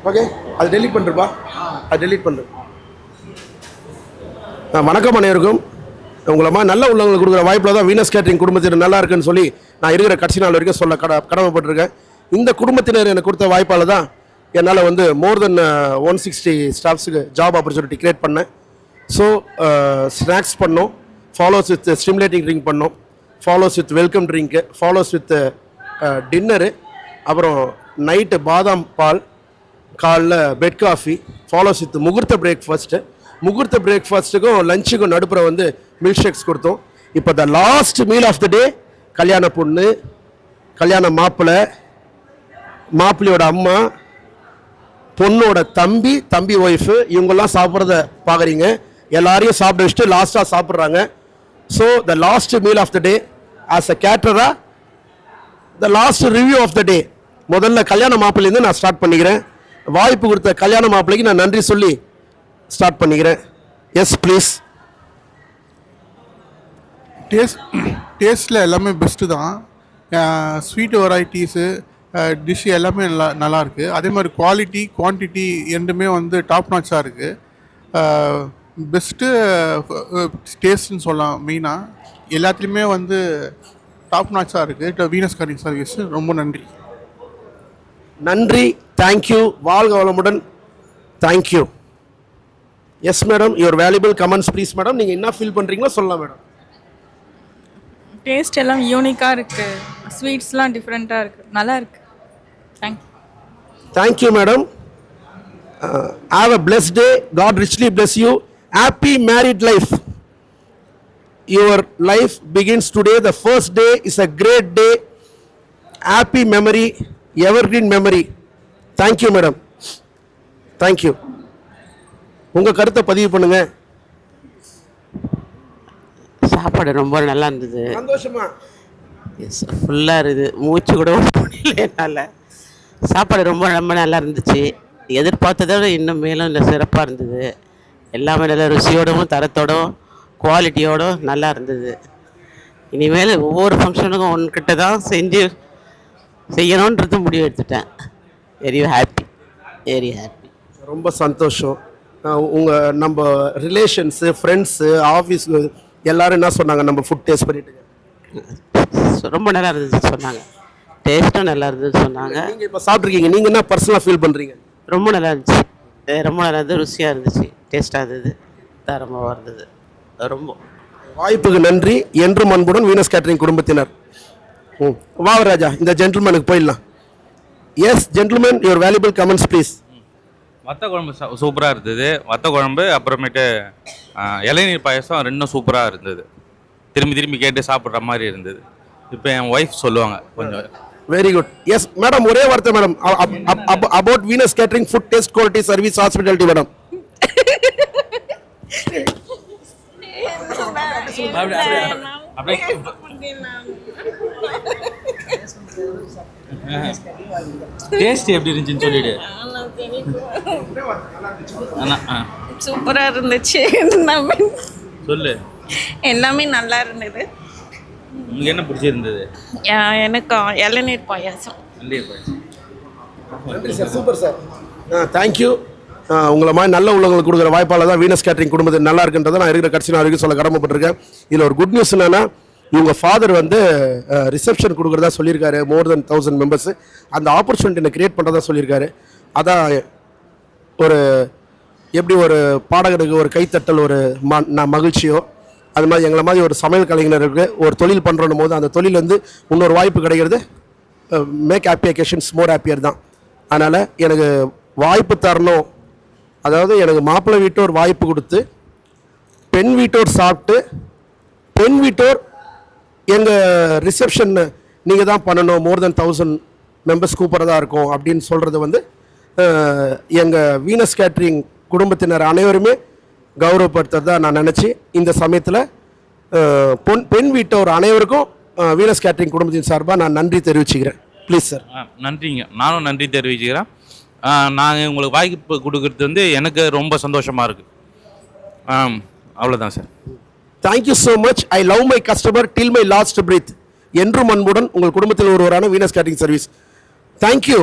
Okay, அது delete பண்ணுறப்பா, அது delete பண்ணு. வணக்கம் அனைவருக்கும். உங்களை மாதிரி நல்ல உள்ளவங்களுக்கு கொடுக்குற வாய்ப்பில் தான் வீனஸ் கேட்டரிங் குடும்பத்தினர் நல்லா இருக்குன்னு சொல்லி நான் இருக்கிற கட்சி நாள் வரைக்கும் சொல்ல கடமைப்பட்டிருக்கேன். இந்த குடும்பத்தினர் எனக்கு கொடுத்த வாய்ப்பால் தான் என்னால் வந்து மோர் தென் 160 ஸ்டாஃப்ஸுக்கு ஜாப் ஆப்பர்ச்சுனிட்டி கிரியேட் பண்ணேன். ஸோ ஸ்நாக்ஸ் பண்ணோம், ஃபாலோஸ் வித் ஸ்டிமுலேட்டிங் ட்ரிங்க் பண்ணோம், follows with welcome drink, follows with dinner, அப்புறம் நைட்டு பாதாம் பால், காலைல பெட் காஃபி, ஃபாலோஸ் வித் முகூர்த்த பிரேக்ஃபாஸ்ட்டு. முகூர்த்த பிரேக்ஃபாஸ்ட்டுக்கும் லஞ்சுக்கும் நடுப்புற வந்து மில்க் ஷேக்ஸ் கொடுத்தோம். இப்போ the last meal of the day கல்யாண பொண்ணு, கல்யாண மாப்பிள்ளை, மாப்பிள்ளையோட அம்மா, பொண்ணோட தம்பி, தம்பி ஒய்ஃபு, இவங்கெல்லாம் சாப்பிட்றத பார்க்குறீங்க. எல்லாரையும் சாப்பிட வச்சுட்டு லாஸ்ட்டாக சாப்பிட்றாங்க. So the last meal of the day as a கேட்டரா, the last review of the day முதல்ல கல்யாண மாப்பிள்ளைலேருந்து நான் ஸ்டார்ட் பண்ணிக்கிறேன். வாய்ப்பு கொடுத்த கல்யாண மாப்பிள்ளைக்கு நான் நன்றி சொல்லி ஸ்டார்ட் பண்ணிக்கிறேன். Yes please. டேஸ்ட்டில் எல்லாமே பெஸ்ட்டு தான். ஸ்வீட் வெரைட்டிஸு, டிஷ் எல்லாமே நல்லாயிருக்கு. அதே மாதிரி குவாலிட்டி குவான்டிட்டி ரெண்டுமே வந்து டாப் நாச்சாக இருக்குது. பெஸ்ட்டு டேஸ்ட்டுன்னு சொல்லலாம். மெயினாக எல்லாத்துலேயுமே வந்து டாப் நாச்சாக இருக்குது. வீனஸ் கேட்டரிங் சர்வீஸ் ரொம்ப நன்றி. நன்றி, தேங்க்யூ, வாழ்க வளமுடன், thank you. Yes madam, your valuable comments please madam. நீங்கள் என்ன ஃபீல் பண்ணுறீங்களோ சொல்லலாம் மேடம். டேஸ்ட் எல்லாம் யூனிக்காக இருக்குது, ஸ்வீட்ஸ்லாம் டிஃப்ரெண்ட்டாக இருக்குது, நல்லா இருக்குது. Thank you. Thank you madam. Have a blessed day. God richly bless you. Happy married life. Your life begins today. The first day is a great day. Happy memory, evergreen memory. Thank you madam, thank you. உங்கள் கருத்தை பதிவு பண்ணுங்க. சாப்பாடு ரொம்ப நல்லா இருந்தது. சந்தோஷமா? S, ஃபுல்லாக இருக்குது. மூச்சு கூட முடியல. சாப்பாடு ரொம்ப ரொம்ப நல்லா இருந்துச்சு. எதிர்பார்த்ததை விட இன்னும் மேலும் இல்லை சிறப்பாக இருந்தது. எல்லாமே நல்ல ருசியோடவும் தரத்தோடவும் குவாலிட்டியோடும் நல்லா இருந்தது. இனிமேல் ஒவ்வொரு ஃபங்க்ஷனுக்கும் ஒன்றுக்கிட்ட தான் செய்யணுன்றது முடிவு எடுத்துட்டேன். Very happy, very happy. ரொம்ப சந்தோஷம். உங்கள் நம்ம ரிலேஷன்ஸு, ஃப்ரெண்ட்ஸு, ஆஃபீஸு எல்லோரும் என்ன சொன்னாங்க நம்ம ஃபுட் டேஸ்ட் பண்ணிட்டு? ரொம்ப நல்லா இருந்துச்சு சொன்னாங்க. டேஸ்ட்டும் நல்லா இருந்ததுன்னு சொன்னாங்க. நீங்கள் இப்போ சாப்பிட்ருக்கீங்க, நீங்கள் என்ன பர்சனலாக ஃபீல் பண்ணுறீங்க? ரொம்ப நல்லா இருந்துச்சு, ரொம்ப நல்லா இருந்தது, ருசியாக இருந்துச்சு, டேஸ்ட்டாக இருந்தது, தரமாக இருந்தது. ரொம்ப வாய்ப்புக்கு நன்றி. என்றும் அன்புடன் வீனஸ் கேட்டரிங் குடும்பத்தினர். வாவராஜா, இந்த ஜென்டில்மேனுக்கு போயிடலாம். Yes gentleman, your valuable comments please. வத்த குழம்பு சூப்பராக இருந்தது. வத்த குழம்பு அப்புறமேட்டு இளநீர் பாயசம் ரெண்டும் சூப்பராக இருந்தது. திரும்பி திரும்பி கேட்டு சாப்பிட்ற மாதிரி இருந்தது. இப்போ என் ஒய்ஃப் சொல்லுவாங்க கொஞ்சம். Very good. எஸ் மேடம், ஒரே வார்த்தை madam about Venus catering food taste quality service hospitality madam. Taste எப்படி இருந்துச்சுன்னு சொல்லிடு. சூப்பரா இருந்துச்சு. சொல்லு. எல்லாமே நல்லா இருந்தது. உங்களுக்கு என்ன பிடிச்சிருந்தது? எனக்கு இளநீர் பாயாசம். நன்றி சார், சூப்பர் சார். தேங்க்யூ. உங்களை மாதிரி நல்ல உள்ளவங்களுக்கு கொடுக்குற வாய்ப்பால் தான் வீனஸ் கேட்டரிங் குடும்பத்தில் நல்லா இருக்குன்றதை நான் இருக்கிற கட்சி நான் வரைக்கும் சொல்ல கடமைப்பட்டிருக்கேன். இதில் ஒரு குட் நியூஸ் என்னென்னா, இவங்க ஃபாதர் வந்து ரிசப்ஷன் கொடுக்குறதா சொல்லியிருக்காரு. மோர் தென் 1000 மெம்பர்ஸு. அந்த ஆப்பர்ச்சுனிட்டியை க்ரியேட் பண்ணுறதா சொல்லியிருக்காரு. அதான் ஒரு எப்படி ஒரு பாடகருக்கு ஒரு கைத்தட்டல் ஒரு மகிழ்ச்சியோ, அது மாதிரி எங்களை மாதிரி ஒரு சமையல் கலைஞருக்கு ஒரு தொழில் பண்ணுறோம் போது அந்த தொழில் வந்து இன்னொரு வாய்ப்பு கிடைக்கிறது. Make happy occasions more happier தான். அதனால் எனக்கு வாய்ப்பு தரணும். அதாவது எனக்கு மாப்பிள்ளை வீட்டோர் வாய்ப்பு கொடுத்து பெண் வீட்டோர் சாப்பிட்டு பெண் வீட்டோர் எங்கள் ரிசப்ஷன் நீங்கள் தான் பண்ணணும், மோர் தென் 1000 மெம்பர்ஸ் கூப்பிட்றதா இருக்கும் அப்படின்னு சொல்கிறது வந்து எங்கள் வீனஸ் கேட்டரிங் குடும்பத்தினர் அனைவருமே கௌரவப்படுத்துறதா நான் நினச்சி இந்த சமயத்தில் பெண் வீட்டோர் அனைவருக்கும் வீனஸ் கேட்டரிங் குடும்பத்தின் சார்பாக நான் நன்றி தெரிவிச்சுக்கிறேன். Please sir. நன்றிங்க. நானும் நன்றி தெரிவிச்சுக்கிறேன். நாங்கள் உங்களுக்கு வாய்ப்பு கொடுக்கறது வந்து எனக்கு ரொம்ப சந்தோஷமாக இருக்குது. அவ்வளோதான் sir. Thank you so much. I love my customer till my last breath. என்றும் அன்புடன் உங்கள் குடும்பத்தில் ஒருவரான வீனஸ் கேட்டரிங் சர்வீஸ். தேங்க்யூ.